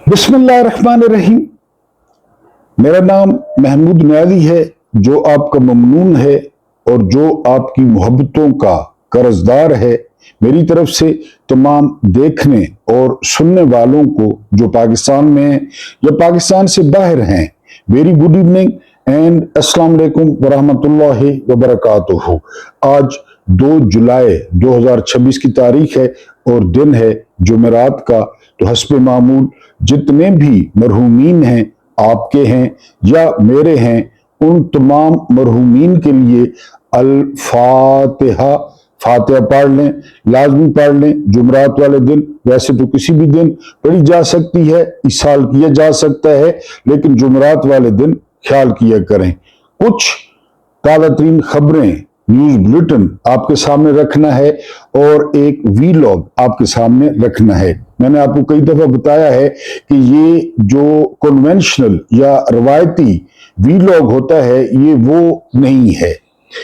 बिस्मिल्लाहिर्रहमानिर्रहीम। मेरा नाम महमूद नियाज़ी है, जो आपका ममनून है और जो आपकी मोहब्बतों का कर्जदार है। मेरी तरफ से तमाम देखने और सुनने वालों को जो पाकिस्तान में हैं या पाकिस्तान से बाहर हैं, वेरी गुड इवनिंग एंड अस्सलाम वालेकुम वरहमतुल्लाहि वबरकातुहू। आज 2 जुलाई 2026 की तारीख है और दिन है जुमेरात का। तो हस्बे मामूल जितने भी मरहूमीन हैं, आपके हैं या मेरे हैं, उन तमाम मरहूमीन के लिए अल फातिहा फातिहा पढ़ लें, लाजमी पढ़ लें। जुमरात वाले दिन, वैसे तो किसी भी दिन पढ़ी जा सकती है, इस साल किया जा सकता है, लेकिन जुमरात वाले दिन ख्याल किया करें। कुछ ताज़ा तरीन खबरें, न्यूज बुलेटिन आपके सामने रखना है और एक वीलॉग आपके सामने रखना है। मैंने आपको कई दफा बताया है कि ये जो कन्वेंशनल या रवायती वीलॉग होता है, ये वो नहीं है।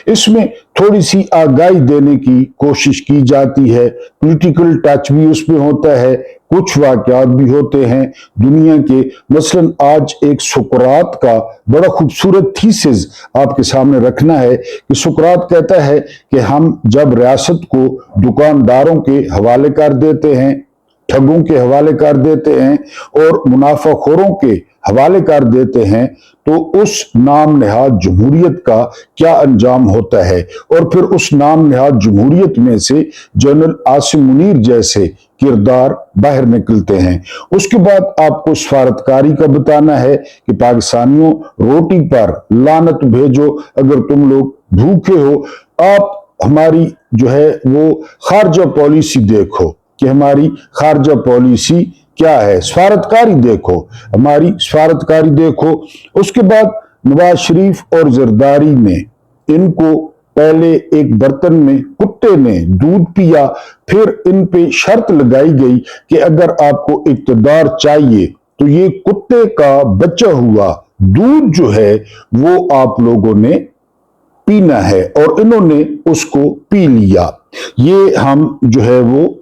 इसमें थोड़ी सी आगाही देने की कोशिश की जाती है, पॉलिटिकल टच भी उसमें होता है, कुछ वाकयात भी होते हैं दुनिया के। मसलन आज एक सुकरात का बड़ा खूबसूरत थीसिस आपके सामने रखना है कि सुकरात कहता है कि हम जब रियासत को दुकानदारों के हवाले कर देते हैं, ठगों के हवाले कर देते हैं और मुनाफाखोरों के हवाले कर देते हैं, तो उस नाम नहाद जमहूरियत का क्या अंजाम होता है। और फिर उस नाम नहाद जमहूरियत में से जनरल आसिम मुनीर जैसे किरदार बाहर निकलते हैं। उसके बाद आपको सफारतकारी का बताना है कि पाकिस्तानियों, रोटी पर लानत भेजो अगर तुम लोग भूखे हो। आप हमारी जो है वो खारजा पॉलिसी देखो कि हमारी खारजा पॉलिसी क्या है, सफारतकारी देखो, हमारी सफारतकारी देखो। उसके बाद नवाज शरीफ और जरदारी ने इनको पहले एक बर्तन में कुत्ते ने दूध पिया, फिर इन पे शर्त लगाई गई कि अगर आपको इक्तदार चाहिए तो ये कुत्ते का बच्चा हुआ दूध जो है वो आप लोगों ने पीना है, और इन्होंने उसको पी लिया। ये हम जो है वो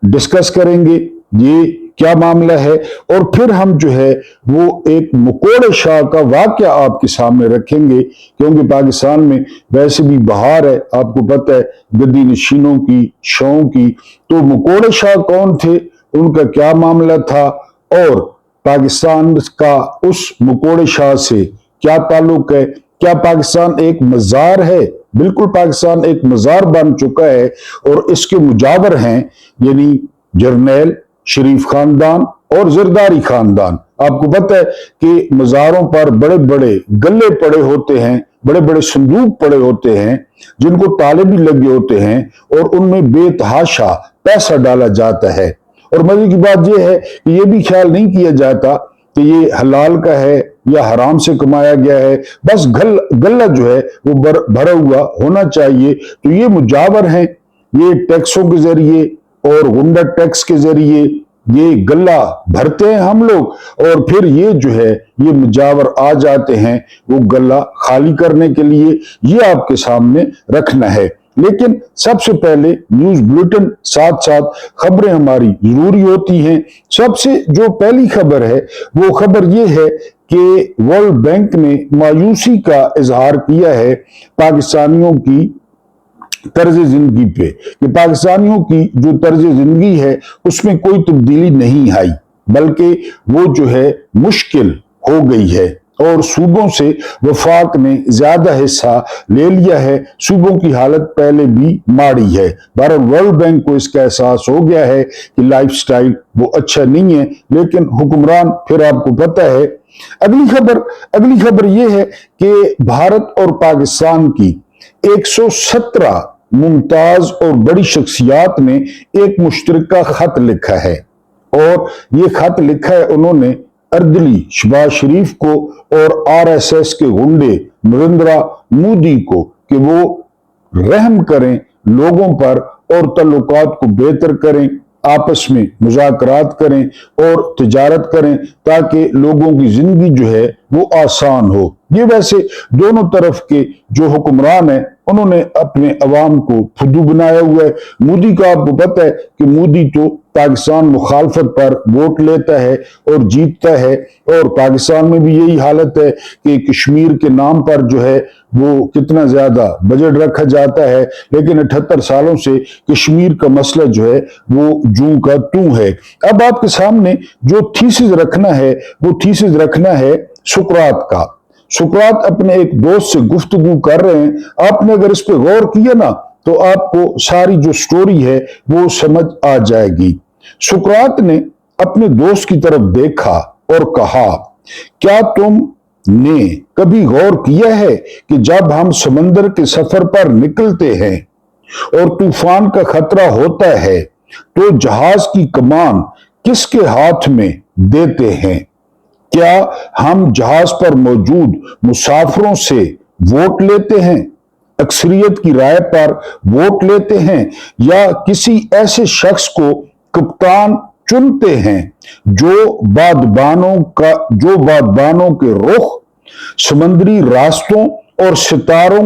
डिस्कस करेंगे ये क्या मामला है। और फिर हम जो है वो एक मकोड़े शाह का वाकया आपके सामने रखेंगे, क्योंकि पाकिस्तान में वैसे भी बहार है, आपको पता है, गद्दी नशीनों की, शौं की। तो मकोड़े शाह कौन थे, उनका क्या मामला था, और पाकिस्तान का उस मकोड़े शाह से क्या ताल्लुक है। क्या पाकिस्तान एक मजार है? बिल्कुल, पाकिस्तान एक मजार बन चुका है और इसके मुजावर हैं यानी जर्नैल, शरीफ खानदान और जरदारी खानदान। आपको पता है कि मजारों पर बड़े बड़े गल्ले पड़े होते हैं, बड़े बड़े संदूक पड़े होते हैं, जिनको ताले भी लगे होते हैं, और उनमें बेतहाशा पैसा डाला जाता है। और मजे की बात यह है कि यह भी ख्याल नहीं किया जाता कि ये हलाल का है या हराम से कमाया गया है, बस गल्ला जो है वो भरा हुआ होना चाहिए। तो ये मुजावर हैं, ये टैक्सों के जरिए और गुंडा टैक्स के जरिए ये गल्ला भरते हैं हम लोग, और फिर ये जो है ये मुजावर आ जाते हैं वो गल्ला खाली करने के लिए। ये आपके सामने रखना है। लेकिन सबसे पहले न्यूज बुलेटिन, साथ साथ खबरें हमारी जरूरी होती हैं। सबसे जो पहली खबर है वो खबर ये है कि वर्ल्ड बैंक ने मायूसी का इजहार किया है पाकिस्तानियों की तर्ज जिंदगी पे, कि पाकिस्तानियों की जो तर्ज जिंदगी है उसमें कोई तब्दीली नहीं आई, बल्कि वो जो है मुश्किल हो गई है, और सूबों से वफाक ने ज्यादा हिस्सा ले लिया है। सूबों की हालत पहले भी माड़ी है। बहरहाल वर्ल्ड बैंक को इसका एहसास हो गया है कि लाइफस्टाइल वो अच्छा नहीं है, लेकिन हुक्मरान फिर आपको पता है। अगली खबर ये है कि भारत और पाकिस्तान की 117 मुमताज और बड़ी शख्सियात ने एक मुश्तरका खत लिखा है, और ये खत लिखा है उन्होंने अर्दली शहबाज शरीफ को और आरएसएस के गुंडे नरेंद्र मोदी को कि वो रहम करें लोगों पर और तल्लुकात को बेहतर करें, आपस में मुज़ाकरात करें और तिजारत करें, ताकि लोगों की जिंदगी जो है वो आसान हो। ये वैसे दोनों तरफ के जो हुक्मरान हैं उन्होंने अपने अवाम को फुद्दू बनाया हुआ है। मोदी का आपको पता है कि मोदी तो पाकिस्तान मुखालफत पर वोट लेता है और जीतता है। और पाकिस्तान में भी यही हालत है कि कश्मीर के नाम पर जो है वो कितना ज्यादा बजट रखा जाता है, लेकिन 78 सालों से कश्मीर का मसला जो है वो जूं का तू है। अब आपके सामने जो थीसिस रखना है वो थीसिस रखना है सुकरात का। सुकरात अपने एक दोस्त से गुफ्तगू कर रहे हैं। आपने अगर इस पे गौर किया ना तो आपको सारी जो स्टोरी है वो समझ आ जाएगी। सुकरात ने अपने दोस्त की तरफ देखा और कहा, क्या तुमने कभी गौर किया है कि जब हम समंदर के सफर पर निकलते हैं और तूफान का खतरा होता है तो जहाज की कमान किसके हाथ में देते हैं? क्या हम जहाज पर मौजूद मुसाफिरों से वोट लेते हैं, अक्सरियत की राय पर वोट लेते हैं, या किसी ऐसे शख्स को कप्तान चुनते हैं जो बादबानों के रुख, समुद्री रास्तों और सितारों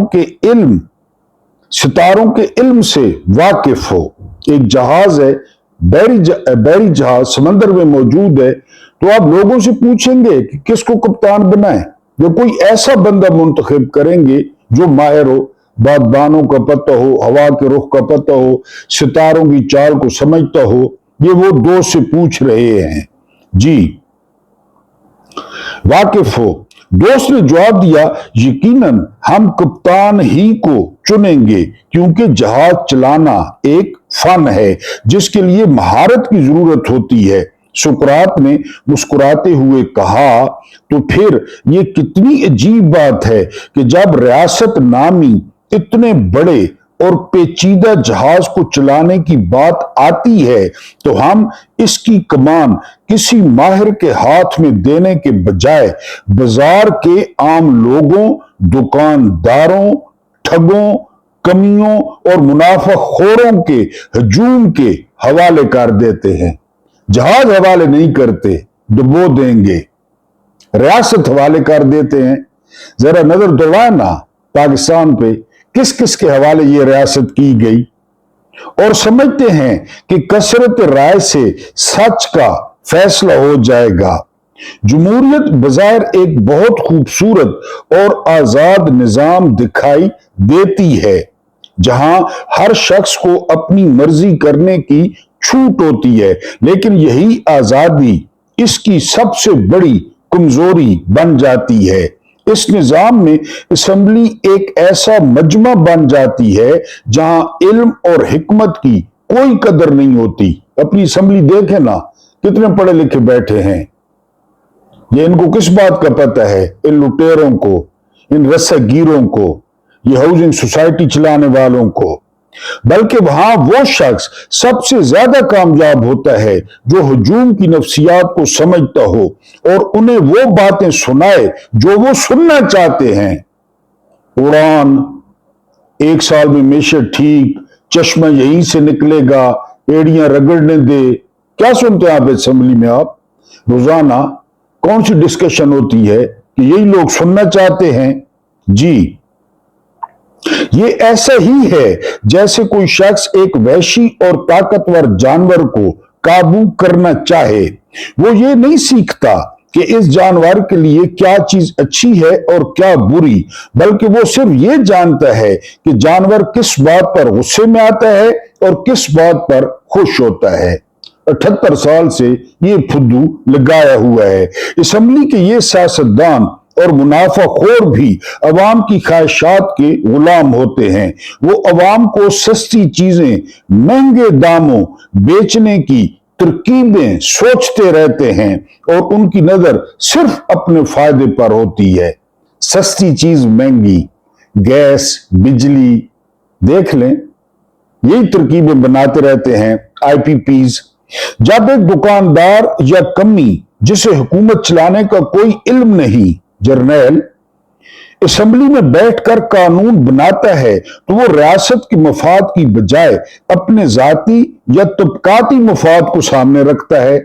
के इल्म से वाकिफ हो? एक जहाज है, बहरी जहाज समंदर में मौजूद है, तो आप लोगों से पूछेंगे कि किसको कप्तान बनाए, जो कोई ऐसा बंदा मुंतखब करेंगे जो माहिर हो, बादबानों का पता हो, हवा के रुख का पता हो, सितारों की चाल को समझता हो। ये वो दोस्त से पूछ रहे हैं जी, वाकिफ हो। दोस्त ने जवाब दिया, यकीनन हम कप्तान ही को चुनेंगे, क्योंकि जहाज चलाना एक फन है जिसके लिए महारत की जरूरत होती है। सुकरात ने मुस्कुराते हुए कहा, तो फिर ये कितनी अजीब बात है कि जब रियासत नामी इतने बड़े और पेचीदा जहाज को चलाने की बात आती है तो हम इसकी कमान किसी माहिर के हाथ में देने के बजाय बाजार के आम लोगों, दुकानदारों, ठगों, कमियों और मुनाफाखोरों के हजूम के हवाले कर देते हैं। जहाज हवाले नहीं करते, डुबो देंगे, रियासत हवाले कर देते हैं। जरा नजर दौड़ाए ना पाकिस्तान पे, किस किस के हवाले ये रियासत की गई, और समझते हैं कि कसरत राय से सच का फैसला हो जाएगा। जमहूरियत बज़ाहिर एक बहुत खूबसूरत और आजाद निजाम दिखाई देती है, जहां हर शख्स को अपनी मर्जी करने की छूट होती है, लेकिन यही आजादी इसकी सबसे बड़ी कमजोरी बन जाती है। इस निजाम में असेंबली एक ऐसा मजमा बन जाती है जहां इल्म और हिकमत की कोई कदर नहीं होती। अपनी असेंबली देखे ना, कितने पढ़े लिखे बैठे हैं। ये इनको किस बात का पता है? इन लुटेरों को, इन रस्सागीरों को, ये हाउसिंग सोसाइटी चलाने वालों को। बल्कि वहां वो शख्स सबसे ज्यादा कामयाब होता है जो हुजूम की नफ्सियात को समझता हो और उन्हें वो बातें सुनाए जो वो सुनना चाहते हैं। उड़ान, 1 साल में मेशत ठीक, चश्मा यहीं से निकलेगा, एड़ियां रगड़ने दे। क्या सुनते हैं आप असेंबली में? आप रोजाना कौन सी डिस्कशन होती है कि यही लोग सुनना चाहते हैं? जी, ये ऐसा ही है जैसे कोई शख्स एक वहशी और ताकतवर जानवर को काबू करना चाहे। वो ये नहीं सीखता कि इस जानवर के लिए क्या चीज अच्छी है और क्या बुरी, बल्कि वो सिर्फ ये जानता है कि जानवर किस बात पर गुस्से में आता है और किस बात पर खुश होता है। 78 साल से ये फुद्दू लगाया हुआ है। असेंबली के ये सियासतदान और मुनाफाखोर भी अवाम की ख्वाहिशात के गुलाम होते हैं। वो अवाम को सस्ती चीजें महंगे दामों बेचने की तरकीबें सोचते रहते हैं और उनकी नजर सिर्फ अपने फायदे पर होती है। सस्ती चीज महंगी, गैस, बिजली, देख लें, यही तरकीबें बनाते रहते हैं IPPs। जब एक दुकानदार या कमी जिसे हुकूमत चलाने का कोई इल्म नहीं, जर्नैल, असेंबली में बैठकर कानून बनाता है तो वो रियासत के मफाद की बजाय अपने जाती या तबकाती मफाद को सामने रखता है।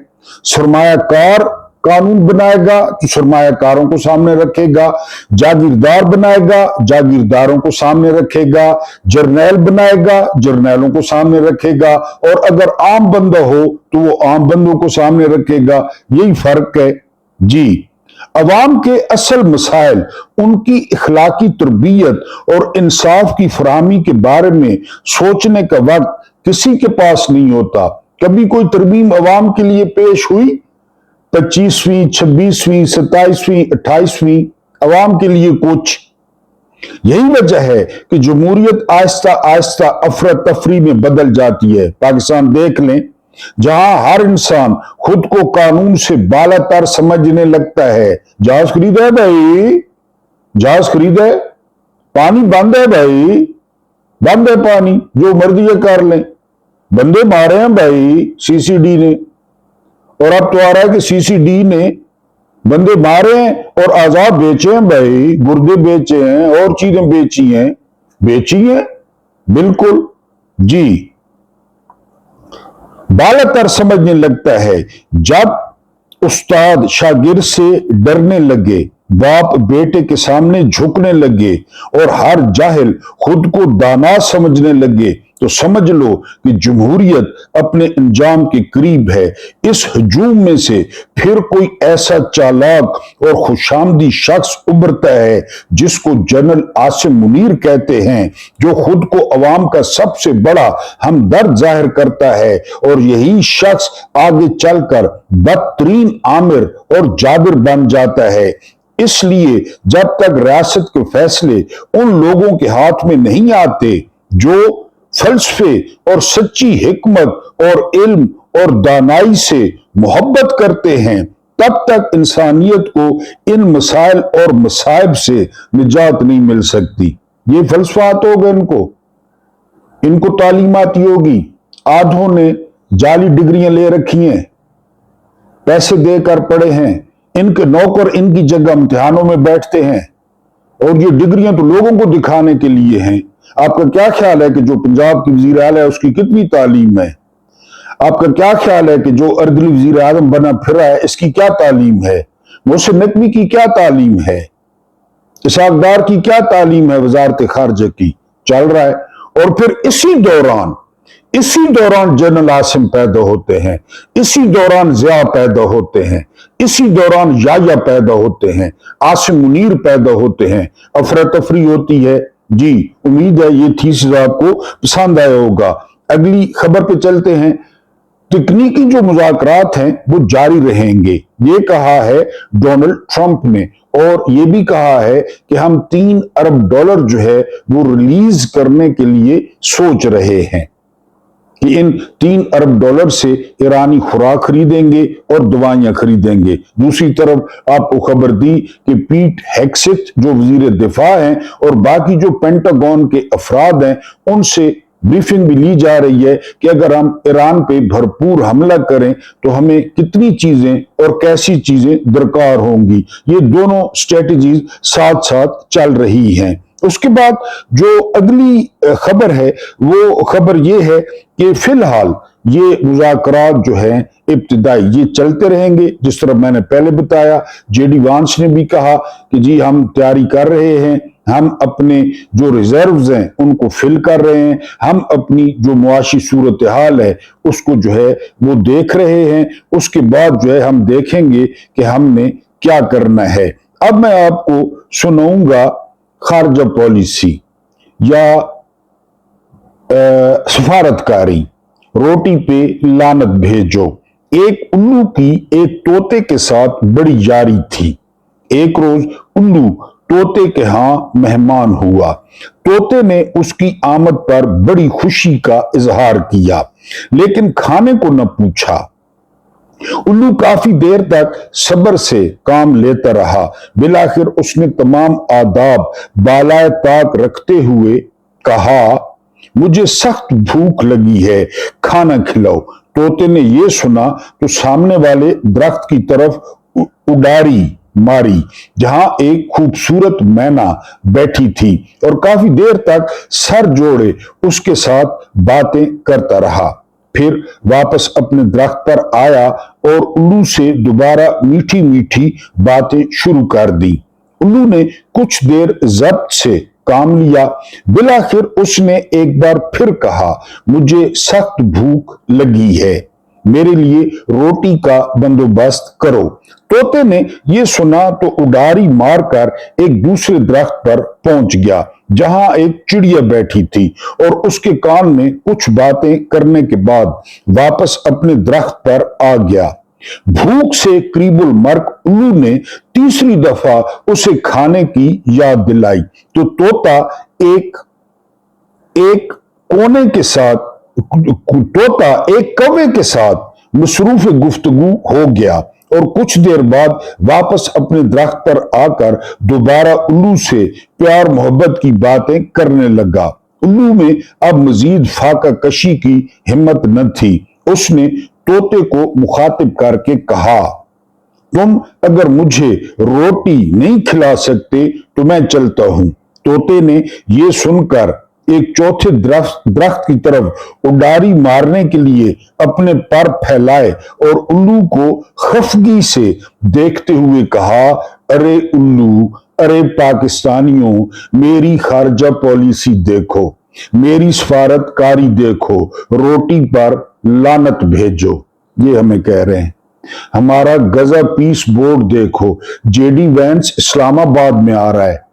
सरमायाकार कानून बनाएगा तो सरमायाकारों को सामने रखेगा, जागीरदार बनाएगा जागीरदारों को सामने रखेगा, जर्नैल बनाएगा जर्नैलों को सामने रखेगा, और अगर आम बंदा हो तो वो आम बंदों को सामने रखेगा। यही फर्क है जी। अवाम के असल मसाइल, उनकी इखलाकी तरबियत और इंसाफ की फराहमी के बारे में सोचने का वक्त किसी के पास नहीं होता। कभी कोई तरमीम अवाम के लिए पेश हुई? 25वीं, 26वीं, 27वीं, 28वीं अवाम के लिए कुछ। यही वजह है कि जमहूरियत आहिस्ता आहिस्ता अफरा तफरी में बदल जाती है। पाकिस्तान देख लें, जहां हर इंसान खुद को कानून से बालातर समझने लगता है। जहाज खरीदा है भाई, जहाज खरीदा है, पानी बंद है भाई, बंद है पानी, जो मर्जी है कर लें। बंदे मारे हैं भाई सीसीडी ने, और अब तो आ रहा है कि सीसीडी ने बंदे मारे हैं और आजाद बेचे हैं भाई, गुर्दे बेचे हैं और चीजें बेची हैं बिल्कुल जी। बालातर समझने लगता है। जब उस्ताद शागिर्द से डरने लगे, बाप बेटे के सामने झुकने लगे और हर जाहिल खुद को दाना समझने लगे, तो समझ लो कि जमहूरियत अपने अंजाम के करीब है। इस हजूम में से फिर कोई ऐसा चालाक और खुशामदी शख्स उभरता है जिसको जनरल आसिम मुनीर कहते हैं, जो खुद को अवाम का सबसे बड़ा हमदर्द जाहिर करता है, और यही शख्स आगे चलकर बदतरीन आमिर और जाबिर बन जाता है। इसलिए जब तक रियासत के फैसले उन लोगों के हाथ में नहीं आते जो फलसफे और सच्ची हिकमत और इल्म और दानाई से मोहब्बत करते हैं, तब तक इंसानियत को इन मसाइल और मसाइब से निजात नहीं मिल सकती। ये फलसफात होगा इनको तालीमाती होगी। आधों ने जाली डिग्रियां ले रखी हैं, पैसे देकर पढ़े हैं, इनके नौकर इनकी जगह इम्तिहानों में बैठते हैं, और ये डिग्रियां तो लोगों को दिखाने के लिए हैं। आपका क्या ख्याल है कि जो पंजाब की वजीर आला है उसकी कितनी तालीम है? आपका क्या ख्याल है कि जो अर्दली वजीर आजम बना फिर रहा है इसकी क्या तालीम है? मोहसिन नकवी की क्या तालीम है? इसहाक डार की क्या तालीम है? वजारत खारजा की चल रहा है। और फिर इसी दौरान जनरल आसिम पैदा होते हैं, इसी दौरान जिया पैदा होते हैं, इसी दौरान याया पैदा होते हैं, आसिम मुनीर पैदा होते हैं, अफरा तफरी होती है जी। उम्मीद है ये थीसिस आपको पसंद आया होगा। अगली खबर पे चलते हैं। तकनीकी जो मुज़ाकरात हैं वो जारी रहेंगे, ये कहा है डोनाल्ड ट्रंप ने, और ये भी कहा है कि हम $3 अरब जो है वो रिलीज करने के लिए सोच रहे हैं कि इन $3 अरब से ईरानी खुराक खरीदेंगे और दवाइयां खरीदेंगे। दूसरी तरफ आपको खबर दी कि पीट हेगसेथ जो वजीर दिफा हैं और बाकी जो पेंटागन के अफराद हैं उनसे ब्रीफिंग भी ली जा रही है कि अगर हम ईरान पे भरपूर हमला करें तो हमें कितनी चीजें और कैसी चीजें दरकार होंगी। ये दोनों स्ट्रेटजीज साथ साथ चल रही हैं। उसके बाद जो अगली खबर है वो खबर ये है कि फिलहाल ये मुज़ाकरात जो हैं इब्तिदाई ये चलते रहेंगे। जिस तरह मैंने पहले बताया, जेडी वांस ने भी कहा कि जी हम तैयारी कर रहे हैं, हम अपने जो रिजर्व्स हैं उनको फिल कर रहे हैं, हम अपनी जो मुआशी सूरत हाल है उसको जो है वो देख रहे हैं। उसके बाद जो है हम देखेंगे कि हमने क्या करना है। अब मैं आपको सुनाऊंगा खारजा पॉलिसी या सफारतकारी। रोटी पे लानत भेजो। एक उल्लू की एक तोते के साथ बड़ी यारी थी। एक रोज उल्लू तोते के यहां मेहमान हुआ। तोते ने उसकी आमद पर बड़ी खुशी का इजहार किया, लेकिन खाने को न पूछा। उल्लू काफी देर तक सब्र से काम लेता रहा। बिलाखिर उसने तमाम आदाब बालाए ताक रखते हुए कहा, मुझे सख्त भूख लगी है, खाना खिलाओ। तोते ने यह सुना तो सामने वाले दरख्त की तरफ उडारी मारी, जहां एक खूबसूरत मैना बैठी थी, और काफी देर तक सर जोड़े उसके साथ बातें करता रहा। फिर वापस अपने दरख्त पर आया और उल्लू से दोबारा मीठी मीठी बातें शुरू कर दी। उल्लू ने कुछ देर जब्त से काम लिया। बिलाखिर उसने एक बार फिर कहा, मुझे सख्त भूख लगी है, मेरे लिए रोटी का बंदोबस्त करो। तोते ने यह सुना तो उडारी मारकर एक दूसरे दरख्त पर पहुंच गया जहां एक चिड़िया बैठी थी और उसके कान में कुछ बातें करने के बाद वापस अपने दरख्त पर आ गया। भूख से करीबुल मर्क उल्लू ने तीसरी दफा उसे खाने की याद दिलाई तो तोता एक कौवे के साथ मसरूफ गुफ्तगू हो गया और कुछ देर बाद वापस अपने दरख्त पर आकर दोबारा उल्लू से प्यार मोहब्बत की बातें करने लगा। उल्लू में अब मजीद फाका कशी की हिम्मत न थी। उसने तोते को मुखातिब करके कहा, तुम अगर मुझे रोटी नहीं खिला सकते तो मैं चलता हूं। तोते ने यह सुनकर एक चौथे दरख्त की तरफ उडारी मारने के लिए अपने पर फैलाए और उल्लू को खफगी से देखते हुए कहा, अरे उल्लू, अरे पाकिस्तानियों, मेरी खारजा पॉलिसी देखो, मेरी सफारतकारी देखो, रोटी पर लानत भेजो। ये हमें कह रहे हैं। हमारा गजा पीस बोर्ड देखो, जेडी वैंस इस्लामाबाद में आ रहा है,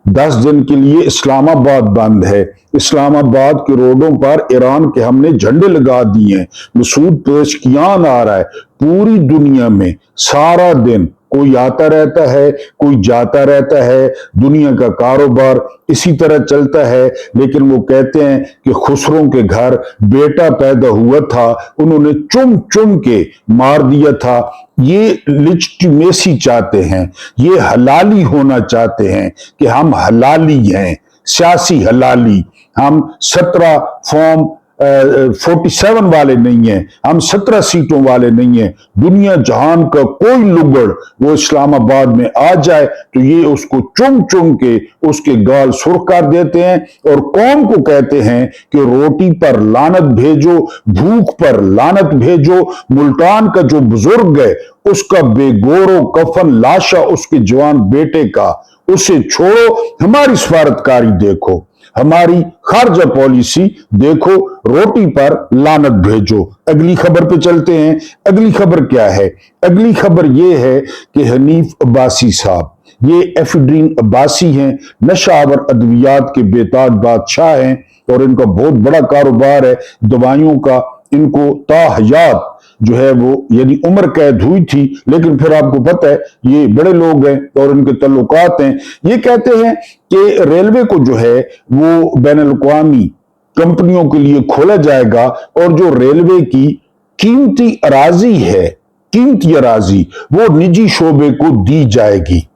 10 दिन के लिए इस्लामाबाद बंद है। इस्लामाबाद के रोडों पर ईरान के हमने झंडे लगा दिए हैं। मसूद पेशकियान आ रहा है। पूरी दुनिया में सारा दिन कोई आता रहता है, कोई जाता रहता है। दुनिया का कारोबार इसी तरह चलता है। लेकिन वो कहते हैं कि खुसरो के घर बेटा पैदा हुआ था, उन्होंने चुम चुम के मार दिया था। ये लिजिटिमेसी चाहते हैं, ये हलाली होना चाहते हैं कि हम हलाली हैं, सियासी हलाली। हम 17 फॉर्म 47 वाले नहीं हैं, हम 17 सीटों वाले नहीं हैं। दुनिया जहान का कोई लुगड़ वो इस्लामाबाद में आ जाए तो ये उसको चुम चुम के उसके गाल सुर्ख कर देते हैं और कौम को कहते हैं कि रोटी पर लानत भेजो, भूख पर लानत भेजो। मुल्तान का जो बुजुर्ग है उसका बेगोरो कफन लाशा उसके जवान बेटे का, उसे छोड़ो, हमारी सफारतकारी देखो, हमारी खारजा पॉलिसी देखो, रोटी पर लानत भेजो। अगली खबर पे चलते हैं। अगली खबर क्या है? अगली खबर यह है कि हनीफ अब्बासी साहब, ये एफिड्रीन अब्बासी हैं, नशावर अद्वियात के बेताज बादशाह हैं और इनका बहुत बड़ा कारोबार है दवाइयों का। इनको ताहयात जो है वो यानी उम्र कैद हुई थी, लेकिन फिर आपको पता है ये बड़े लोग हैं और इनके तल्लुकात हैं। ये कहते हैं कि रेलवे को जो है वो बैनुल-अक़वामी कंपनियों के लिए खोला जाएगा और जो रेलवे की कीमती अराजी है, कीमती अराजी, वो निजी शोबे को दी जाएगी।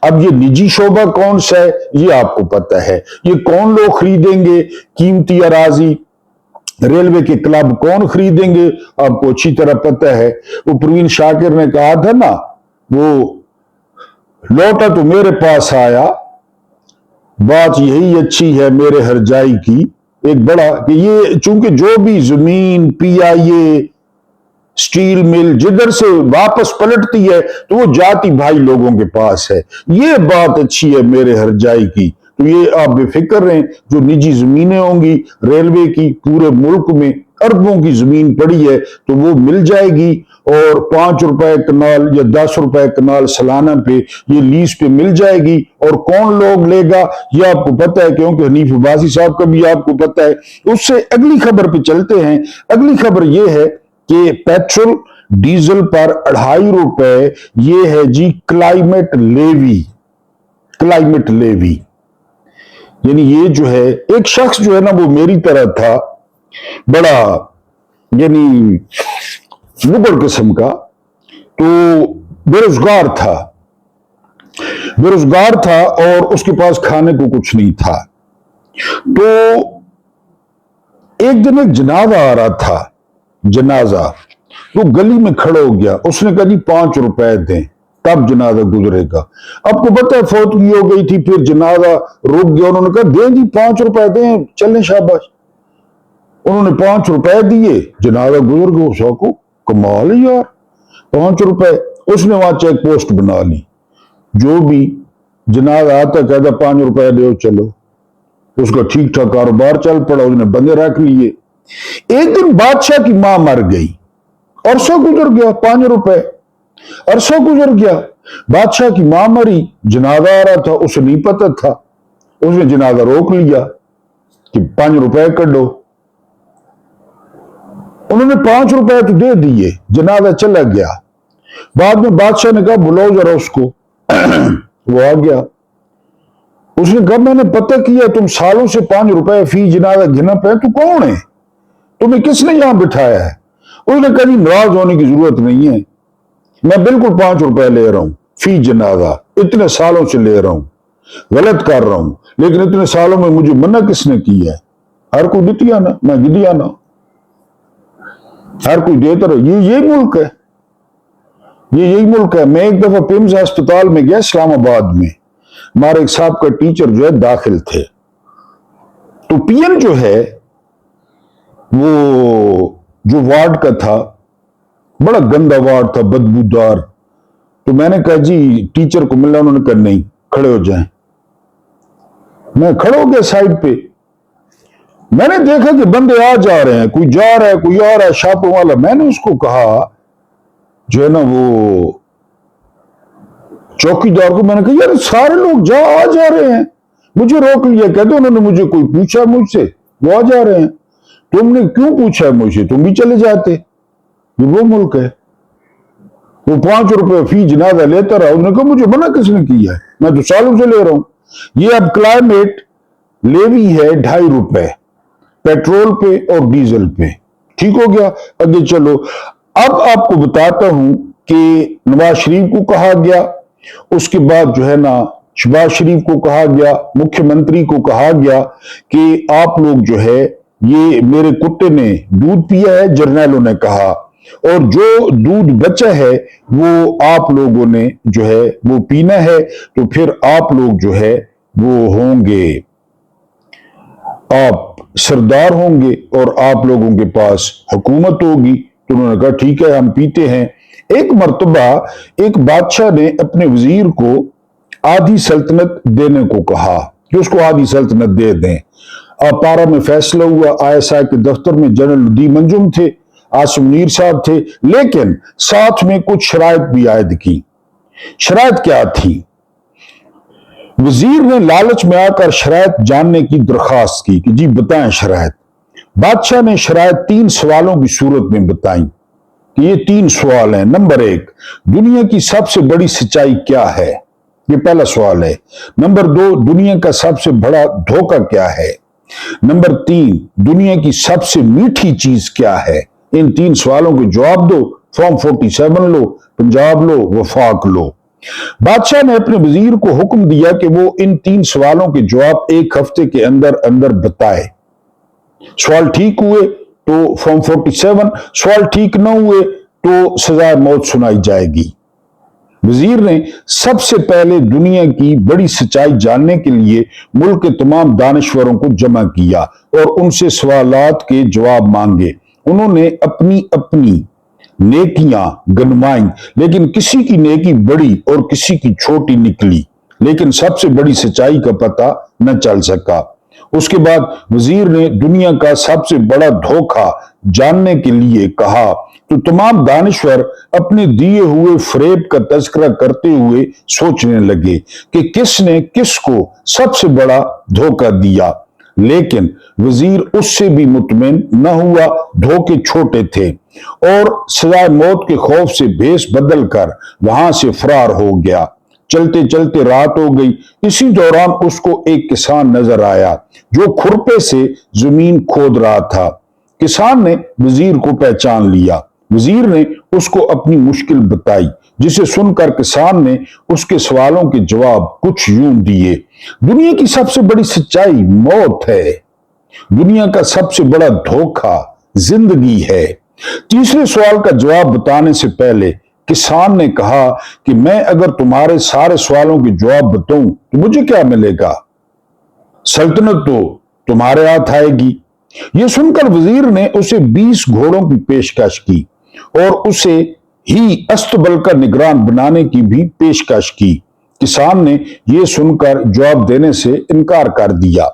अब ये निजी शोबा कौन सा है ये आपको पता है। ये कौन लोग खरीदेंगे कीमती अराजी? रेलवे के क्लब कौन खरीदेंगे? आपको अच्छी तरह पता है। वो प्रवीण शाकिर ने कहा था ना, वो लौटा तो मेरे पास आया, बात यही अच्छी है मेरे हरजाई की। एक बड़ा कि ये चूंकि जो भी जमीन पीआईए स्टील मिल जिधर से वापस पलटती है तो वो जाती भाई लोगों के पास है। ये बात अच्छी है मेरे हरजाई की। तो ये आप बेफिक्र रहें, जो निजी जमीनें होंगी रेलवे की, पूरे मुल्क में अरबों की जमीन पड़ी है तो वो मिल जाएगी और 5 रुपए कनाल या 10 रुपए कनाल सालाना पे ये लीज पे मिल जाएगी। और कौन लोग लेगा ये आपको पता है, क्योंकि हनीफ अब्बासी साहब का भी आपको पता है। उससे अगली खबर पे चलते हैं। अगली खबर ये है कि पेट्रोल डीजल पर 2.5 रुपए ये है जी क्लाइमेट लेवी। क्लाइमेट लेवी यानी ये जो है एक शख्स जो है ना वो मेरी तरह था, बड़ा यानी लुगड़ किस्म का, तो बेरोजगार था और उसके पास खाने को कुछ नहीं था। तो एक दिन एक जनाजा आ रहा था, जनाजा, तो गली में खड़ा हो गया। उसने कहा जी 5 रुपए दें तब जनाजा गुजरेगा। आपको पता है फौतगी हो गई थी, फिर जनाजा रुक गया। उन्होंने कहा दें जी 5 रुपए दें, चलें शाबाश। उन्होंने 5 रुपए दिए, जनाजा गुजर गया। उस को कमाल है यार, 5 रुपए। उसने वहां चेक पोस्ट बना ली, जो भी जनाजा आता कहता 5 रुपए दो चलो। उसका ठीक ठाक कारोबार चल पड़ा, उसने बंदे रख लिए। एक दिन बादशाह की मां मर गई, अरसा गुजर गया, 5 रुपए, अरसा गुजर गया। बादशाह की मां मरी, जनाजा आ रहा था, उसे नहीं पता था, उसने जनाजा रोक लिया कि 5 रुपए करो। उन्होंने 5 रुपए तो दे दिए, जनाजा चला गया। बाद में बादशाह ने कहा बुलाओ जरा उसको। वो आ गया। उसने कहा मैंने पता किया तुम सालों से 5 रुपए फी जनाजा गिना पे, तू कौन है, तुम्हें किसने यहां बिठाया है? उसने कहा जी नाराज होने की जरूरत नहीं है, मैं बिल्कुल 5 रुपए ले रहा हूं फी जनाजा, इतने सालों से ले रहा हूं, गलत कर रहा हूं, लेकिन इतने सालों में मुझे मना किसने किया है? हर कोई दितिया ना, मैं गिदिया ना, हर कोई देता रहो। ये यही मुल्क है, ये यही मुल्क है। मैं एक दफा पिम्स अस्पताल में गया इस्लामाबाद में, हमारे एक साहब का टीचर जो है दाखिल थे, तो पीएन जो है वो जो वार्ड का था, बड़ा गंदा वार्ड था, बदबूदार। तो मैंने कहा जी टीचर को मिलना, उन्होंने कहा नहीं खड़े हो जाएं। मैं खड़ा हो गया साइड पे, मैंने देखा कि बंदे आ जा रहे हैं, कोई जा रहा है कोई आ रहा है, शापों वाला। मैंने उसको कहा जो है ना वो चौकीदार को, मैंने कहा यार सारे लोग आ जा रहे हैं, मुझे रोक लिया। कहते उन्होंने मुझे कोई पूछा मुझसे, वो आ जा रहे हैं, तुमने क्यों पूछा है मुझे, तुम भी चले जाते। ये वो मुल्क है। वो 5 रुपए फी जनाजा लेता रहा, उसने कहा मुझे मना किसने किया है, मैं तो सालों से ले रहा हूं। ये अब क्लाइमेट लेवी है 2.5 रुपए पेट्रोल पे और डीजल पे, ठीक हो गया। आगे चलो, अब आपको बताता हूं कि नवाज शरीफ को कहा गया, उसके बाद जो है ना शहबाज शरीफ को कहा गया, मुख्यमंत्री को कहा गया कि आप लोग जो है ये मेरे कुत्ते ने दूध पिया है, जर्नैलों ने कहा, और जो दूध बचा है वो आप लोगों ने जो है वो पीना है, तो फिर आप लोग जो है वो होंगे, आप सरदार होंगे और आप लोगों के पास हुकूमत होगी। तो उन्होंने कहा ठीक है हम पीते हैं। एक मर्तबा एक बादशाह ने अपने वजीर को आधी सल्तनत देने को कहा कि उसको आधी सल्तनत दे दें। पारा में फैसला हुआ, आईएसआई के दफ्तर में जनरल दी मंजुम थे, आसिम मुनीर साहब थे, लेकिन साथ में कुछ शराइत भी आयद की। शराइत क्या थी? वजीर ने लालच में आकर शराइत जानने की दरखास्त की कि जी बताएं शराइत। बादशाह ने शराइत 3 सवालों की सूरत में बताई कि ये 3 सवाल हैं। नंबर 1, दुनिया की सबसे बड़ी सच्चाई क्या है? ये पहला सवाल है। नंबर 2, दुनिया का सबसे बड़ा धोखा क्या है? नंबर 3, दुनिया की सबसे मीठी चीज क्या है? इन 3 सवालों के जवाब दो। फॉर्म 47 लो, पंजाब लो, वफाक लो। बादशाह ने अपने वजीर को हुक्म दिया कि वो इन 3 सवालों के जवाब 1 हफ्ते के अंदर अंदर बताए। सवाल ठीक हुए तो फॉर्म 47, सवाल ठीक न हुए तो सजाए मौत सुनाई जाएगी। वजीर ने सबसे पहले दुनिया की बड़ी सच्चाई जानने के लिए मुल्क के तमाम दानिश्वरों को जमा किया और उनसे सवालात के जवाब मांगे। उन्होंने अपनी अपनी नेकियां गनवाई, लेकिन किसी की नेकी बड़ी और किसी की छोटी निकली, लेकिन सबसे बड़ी सच्चाई का पता न चल सका। उसके बाद वजीर ने दुनिया का सबसे बड़ा धोखा जानने के लिए कहा तो तमाम दानिश्वर अपने दिए हुए फरेब का तज़किरा करते हुए सोचने लगे कि किसने किसको सबसे बड़ा धोखा दिया, लेकिन वजीर उससे भी मुतमिन न हुआ। धोखे छोटे थे और सजाए मौत के खौफ से भेष बदल कर वहां से फरार हो गया। चलते चलते रात हो गई। इसी दौरान उसको एक किसान नजर आया जो खुरपे से जमीन खोद रहा था। किसान ने वजीर को पहचान लिया। वजीर ने उसको अपनी मुश्किल बताई, जिसे सुनकर किसान ने उसके सवालों के जवाब कुछ यूं दिए। दुनिया की सबसे बड़ी सच्चाई मौत है, दुनिया का सबसे बड़ा धोखा जिंदगी है। तीसरे सवाल का जवाब बताने से पहले किसान ने कहा कि मैं अगर तुम्हारे सारे सवालों के जवाब बताऊं तो मुझे क्या मिलेगा? सल्तनत तो तुम्हारे हाथ आएगी, ये सुनकर वजीर ने उसे 20 घोड़ों की पेशकश की और उसे ही अस्तबल का निगरान बनाने की भी पेशकश की। किसान ने यह सुनकर जवाब देने से इनकार कर दिया।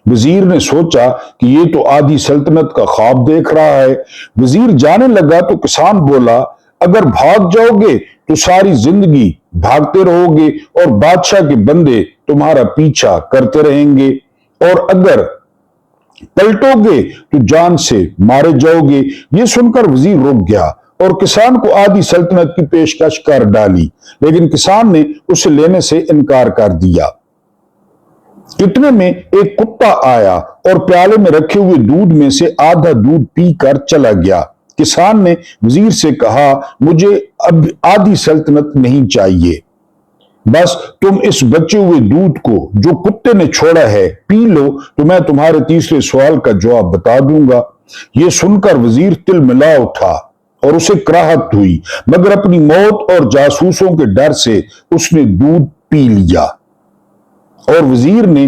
वजीर ने सोचा कि ये तो आधी सल्तनत का ख्वाब देख रहा है। वजीर जाने लगा तो किसान बोला, अगर भाग जाओगे तो सारी जिंदगी भागते रहोगे और बादशाह के बंदे तुम्हारा पीछा करते रहेंगे, और अगर पलटोगे तो जान से मारे जाओगे। ये सुनकर वजीर रुक गया और किसान को आधी सल्तनत की पेशकश कर डाली, लेकिन किसान ने उसे लेने से इनकार कर दिया। इतने में एक कुत्ता आया और प्याले में रखे हुए दूध में से आधा दूध पीकर चला गया। किसान ने वजीर से कहा, मुझे अब आधी सल्तनत नहीं चाहिए, बस तुम इस बचे हुए दूध को जो कुत्ते ने छोड़ा है पी लो, तो मैं तुम्हारे तीसरे सवाल का जवाब बता दूंगा। यह सुनकर वजीर तिलमिला उठा और उसे कराहत हुई, मगर अपनी मौत और जासूसों के डर से उसने दूध पी लिया। और वजीर ने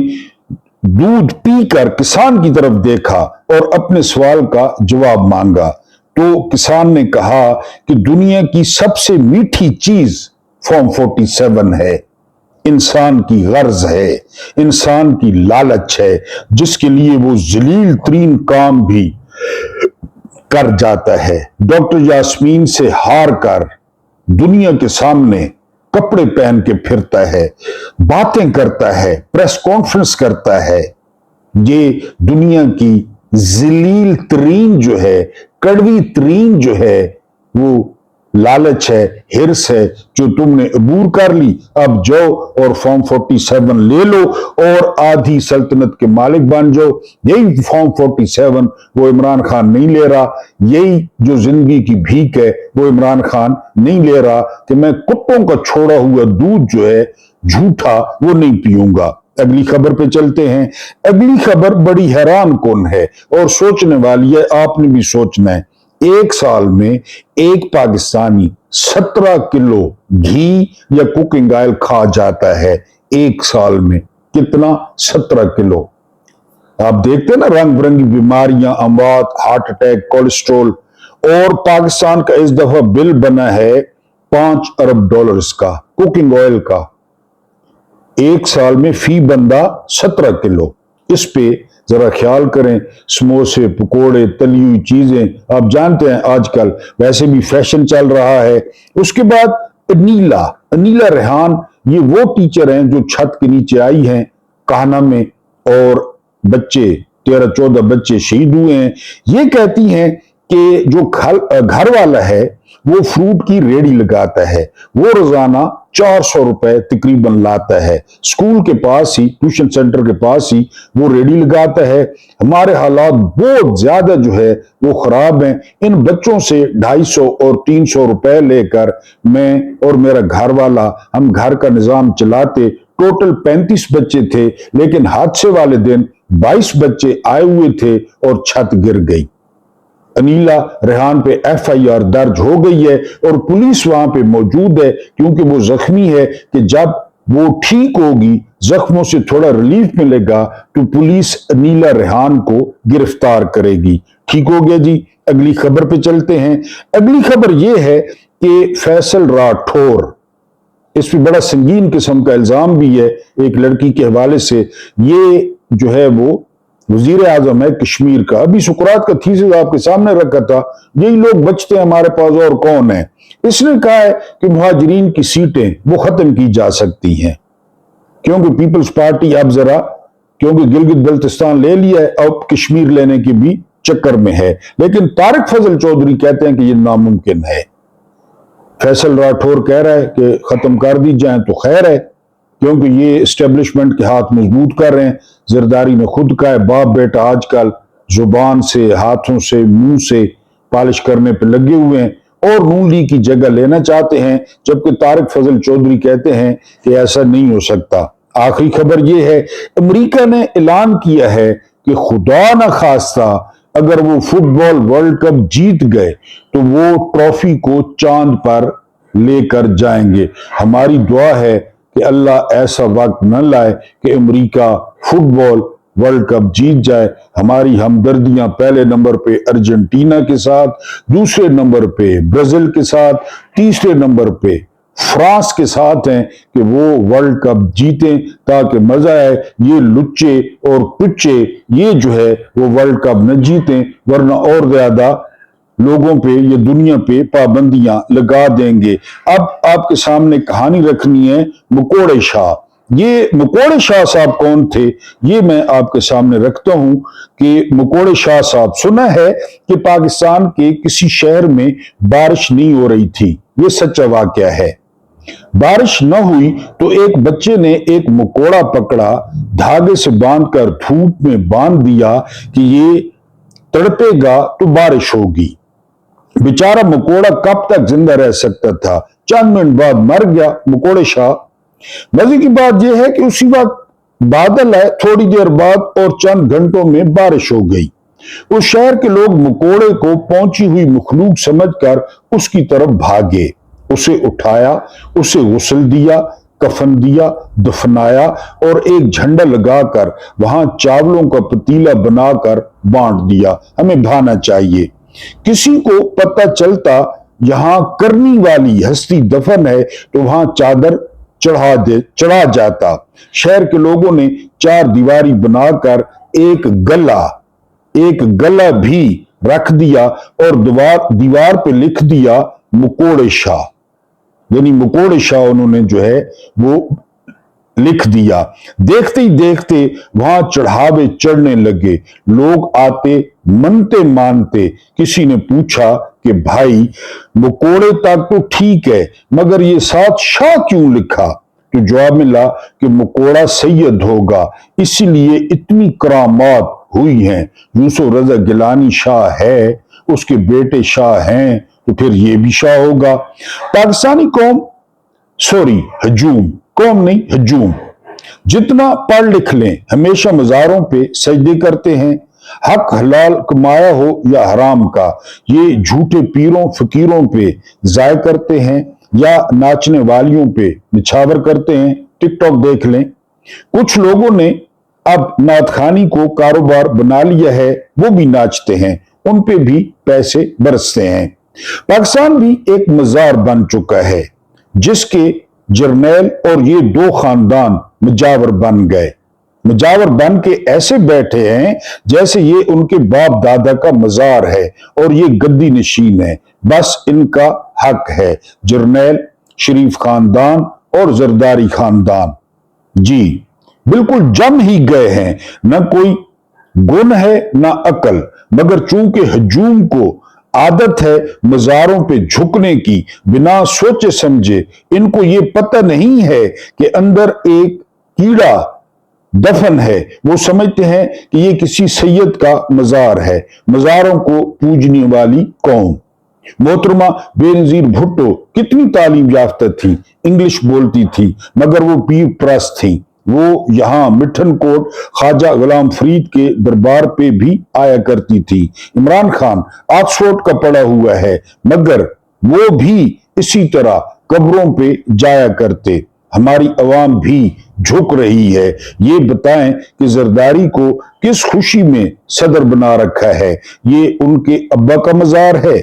दूध पीकर किसान की तरफ देखा और अपने सवाल का जवाब मांगा। तो किसान ने कहा कि दुनिया की सबसे मीठी चीज फॉर्म 47 है, इंसान की गर्ज है, इंसान की लालच है, जिसके लिए वो जलील तरीन काम भी कर जाता है। डॉक्टर यास्मीन से हार कर दुनिया के सामने कपड़े पहन के फिरता है, बातें करता है, प्रेस कॉन्फ्रेंस करता है। ये दुनिया की जलील तरीन जो है, कड़वी तरीन जो है, वो लालच है, हिर्स है, जो तुमने अबूर कर ली। अब जाओ और फॉर्म 47 ले लो और आधी सल्तनत के मालिक बन जाओ। यही फॉर्म 47 वो इमरान खान नहीं ले रहा, यही जो जिंदगी की भीख है वो इमरान खान नहीं ले रहा कि मैं कुत्तों का छोड़ा हुआ दूध जो है झूठा वो नहीं पीऊंगा। अगली खबर पे चलते हैं। अगली खबर बड़ी हैरान कुन है और सोचने वाली है, आपने भी सोचना है। एक साल में एक पाकिस्तानी 17 किलो घी या कुकिंग ऑयल खा जाता है। एक साल में कितना? 17 किलो। आप देखते हैं ना रंग बिरंगी बीमारियां, अमवात, हार्ट अटैक, कोलेस्ट्रोल। और पाकिस्तान का इस दफा बिल बना है 5 अरब डॉलर्स का कुकिंग ऑयल का। एक साल में फी बंदा 17 किलो। इस पे जरा ख्याल करें। समोसे, पकोड़े, तली हुई चीजें, आप जानते हैं आजकल वैसे भी फैशन चल रहा है। उसके बाद अनीला रेहान, ये वो टीचर हैं जो छत के नीचे आई हैं कान्हा में, और बच्चे 13-14 बच्चे शहीद हुए हैं। ये कहती हैं कि जो घर वाला है वो फ्रूट की रेडी लगाता है, वो रोजाना 400 रुपए तकरीबन लाता है। स्कूल के पास ही, ट्यूशन सेंटर के पास ही वो रेडी लगाता है। हमारे हालात बहुत ज्यादा जो है वो खराब हैं। इन बच्चों से 250 और 300 रुपए लेकर मैं और मेरा घर वाला हम घर का निजाम चलाते। टोटल 35 बच्चे थे, लेकिन हादसे वाले दिन 22 बच्चे आए हुए थे और छत गिर गई। अनीला रेहान पे FIR दर्ज हो गई है और पुलिस वहां पे मौजूद है, क्योंकि वो जख्मी है कि जब वो ठीक होगी, जख्मों से थोड़ा रिलीफ मिलेगा, तो पुलिस अनीला रेहान को गिरफ्तार करेगी। ठीक हो गया जी। अगली खबर पे चलते हैं। अगली खबर यह है कि फैसल राठौर, इस पर बड़ा संगीन किस्म का इल्जाम भी है एक लड़की के हवाले से। ये जो है वो वजीर आजम है कश्मीर का। अभी सुकरात का थीसिस आपके सामने रखा था, यही लोग बचते हैं हमारे पास और कौन है। इसने कहा है कि मुहाजिरीन की सीटें वो खत्म की जा सकती हैं, क्योंकि पीपल्स पार्टी अब जरा, क्योंकि गिलगित बल्तिस्तान ले लिया है, अब कश्मीर लेने के भी चक्कर में है। लेकिन तारिक फजल चौधरी कहते हैं कि यह नामुमकिन है। फैसल राठौर कह रहा है कि खत्म कर दी जाए तो खैर है, क्योंकि ये एस्टेब्लिशमेंट के हाथ मजबूत कर रहे हैं। जरदारी ने खुद कहा है, बाप बेटा आजकल जुबान से, हाथों से, मुंह से पालिश करने पे लगे हुए हैं और नून लीग की जगह लेना चाहते हैं, जबकि तारिक फजल चौधरी कहते हैं कि ऐसा नहीं हो सकता। आखिरी खबर यह है, अमेरिका ने ऐलान किया है कि खुदा न खास्ता अगर वो फुटबॉल वर्ल्ड कप जीत गए तो वो ट्रॉफी को चांद पर लेकर जाएंगे। हमारी दुआ है कि अल्लाह ऐसा वक्त न लाए कि अमेरिका फुटबॉल वर्ल्ड कप जीत जाए। हमारी हमदर्दियां पहले नंबर पे अर्जेंटीना के साथ, दूसरे नंबर पे ब्राजील के साथ, तीसरे नंबर पे फ्रांस के साथ हैं कि वो वर्ल्ड कप जीतें ताकि मजा आए। ये लुच्चे और कुच्चे ये जो है वो वर्ल्ड कप न जीतें, वरना और ज्यादा लोगों पे ये दुनिया पे पाबंदियां लगा देंगे। अब आपके सामने कहानी रखनी है मकोड़े शाह। ये मकोड़े शाह साहब कौन थे ये मैं आपके सामने रखता हूं कि मकोड़े शाह साहब, सुना है कि पाकिस्तान के किसी शहर में बारिश नहीं हो रही थी, ये सच्चा वाकया है। बारिश न हुई तो एक बच्चे ने एक मकोड़ा पकड़ा, धागे से बांधकर धूप में बांध दिया कि ये तड़पेगा तो बारिश होगी। बेचारा मकोड़ा कब तक जिंदा रह सकता था, चंद मिनट बाद मर गया मकोड़े शाह। मजे की बात यह है कि उसी वक्त बादल है, थोड़ी देर बाद और चंद घंटों में बारिश हो गई। उस शहर के लोग मकोड़े को पहुंची हुई मखलूक समझकर उसकी तरफ भागे, उसे उठाया, उसे गुस्ल दिया, कफन दिया, दफनाया और एक झंडा लगाकर वहां चावलों का पतीला बनाकर बांट दिया। हमें भाना चाहिए, किसी को पता चलता यहां करनी वाली हस्ती दफन है तो वहां चादर चढ़ा जाता। शहर के लोगों ने चार दीवारी बनाकर एक गला भी रख दिया और दीवार पे लिख दिया मकोड़े शाह, यानी मकोड़े शाह उन्होंने जो है वो लिख दिया। देखते ही देखते वहां चढ़ावे चढ़ने लगे, लोग आते, मनते मानते। किसी ने पूछा कि भाई मकोड़े तक तो ठीक है मगर ये साथ शाह क्यों लिखा? तो जवाब मिला कि मकोड़ा सैयद होगा, इसीलिए इतनी करामात हुई हैं। यूसुफ रजा गिलानी शाह है, उसके बेटे शाह हैं, तो फिर ये भी शाह होगा। पाकिस्तानी कौम, सॉरी हजूम, कौम नहीं हजूम, जितना पढ़ लिख लें हमेशा मज़ारों पे सजदे करते हैं। हक हलाल कमाया हो या हराम का, ये झूठे पीरों फकीरों पे जाय करते हैं या नाचने वालियों पे निछावर करते हैं। टिकटॉक देख लें, कुछ लोगों ने अब नातखानी को कारोबार बना लिया है, वो भी नाचते हैं, उन पे भी पैसे बरसते हैं। पाकिस्तान भी एक मजार बन चुका है जिसके जर्नैल और ये दो खानदान मुजावर बन गए। मुजावर बन के ऐसे बैठे हैं जैसे ये उनके बाप दादा का मजार है और ये गद्दी नशीन है, बस इनका हक है। जर्नैल, शरीफ खानदान और जरदारी खानदान जी बिल्कुल जम ही गए हैं, न कोई गुण है न अकल, मगर चूंकि हजूम को आदत है मज़ारों पे झुकने की बिना सोचे समझे, इनको ये पता नहीं है कि अंदर एक कीड़ा दफन है, वो समझते हैं कि ये किसी सैयद का मज़ार है। मज़ारों को पूजने वाली कौम। मोहतरमा बेनजीर भुट्टो कितनी तालीम याफ्ता थी, इंग्लिश बोलती थी मगर वो पीर प्रस्त थी। वो यहाँ मिठन कोट ख्वाजा गुलाम फरीद के दरबार पे भी आया करती थी। इमरान खान ऑक्सफोर्ड का पढ़ा हुआ है मगर वो भी इसी तरह कब्रों पे जाया करते। हमारी अवाम भी झुक रही है। ये बताएं कि जरदारी को किस खुशी में सदर बना रखा है? ये उनके अब्बा का मजार है,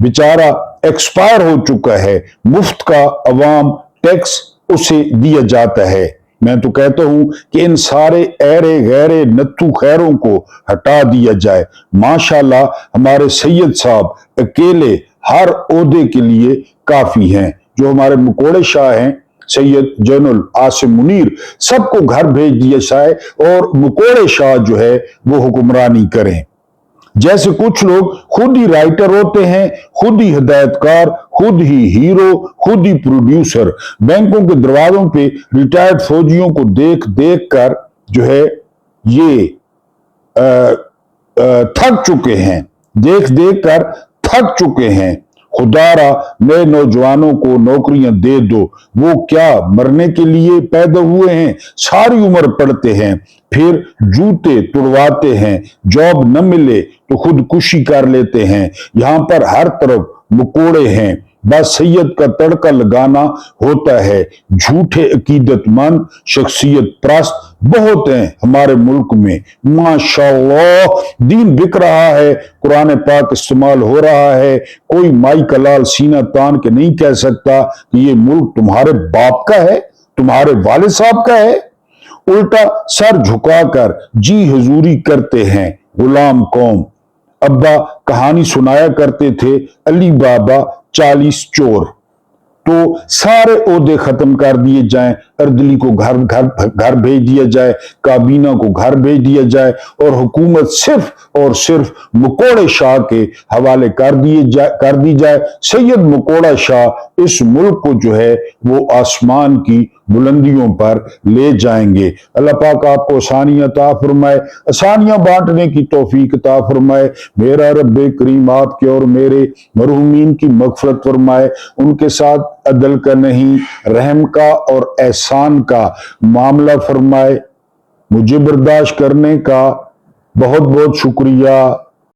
बेचारा एक्सपायर हो चुका है, मुफ्त का अवाम टैक्स उसे दिया जाता है। मैं तो कहता हूं कि इन सारे ऐरे गैरे नत्थू खैरों को हटा दिया जाए। माशाल्लाह हमारे सैयद साहब अकेले हर ओहदे के लिए काफी हैं। जो हमारे मकोड़े शाह हैं, सैयद जैनुल आसिम मुनीर, सबको घर भेज दिया जाए और मकोड़े शाह जो है वो हुक्मरानी करें। जैसे कुछ लोग खुद ही राइटर होते हैं, खुद ही हिदायतकार, खुद ही हीरो, खुद ही प्रोड्यूसर। बैंकों के दरवाजों पे रिटायर्ड फौजियों को देख देख कर जो है ये थक चुके हैं, देख देख कर थक चुके हैं। खुदारा नए नौजवानों को नौकरियां दे दो, वो क्या मरने के लिए पैदा हुए हैं? सारी उम्र पढ़ते हैं, फिर जूते तुड़वाते हैं, जॉब न मिले तो खुदकुशी कर लेते हैं। यहां पर हर तरफ मकोड़े हैं, बस सैयद का तड़का लगाना होता है। झूठे अकीदतमंद, शख्सियत प्रस्त, بہت ہیں ہمارے ملک میں، ماشاءاللہ دین بک رہا ہے، قرآن پاک استعمال ہو رہا ہے، کوئی مائی کا لال سینہ تان کے نہیں کہہ سکتا کہ یہ ملک تمہارے باپ کا ہے، تمہارے والد صاحب کا ہے۔ الٹا سر جھکا کر جی حضوری کرتے ہیں غلام قوم۔ ابا کہانی سنایا کرتے تھے، علی بابا 40 چور۔ تو سارے عہدے ختم کر دیے جائیں، اردلی کو گھر بھیج دیا جائے، کابینہ کو گھر بھیج دیا جائے، اور حکومت صرف اور صرف مکوڑے شاہ کے حوالے کر دی جائے۔ سید مکوڑا شاہ اس ملک کو جو ہے وہ آسمان کی بلندیوں پر لے جائیں گے۔ اللہ پاک آپ کو آسانیاں عطا فرمائے، آسانیاں بانٹنے کی توفیق عطا فرمائے۔ میرا رب کریم آپ کے اور میرے مرحومین کی مغفرت فرمائے، ان کے ساتھ عدل کا نہیں رحم کا اور احسان کا معاملہ فرمائے۔ مجھے برداشت کرنے کا بہت بہت شکریہ۔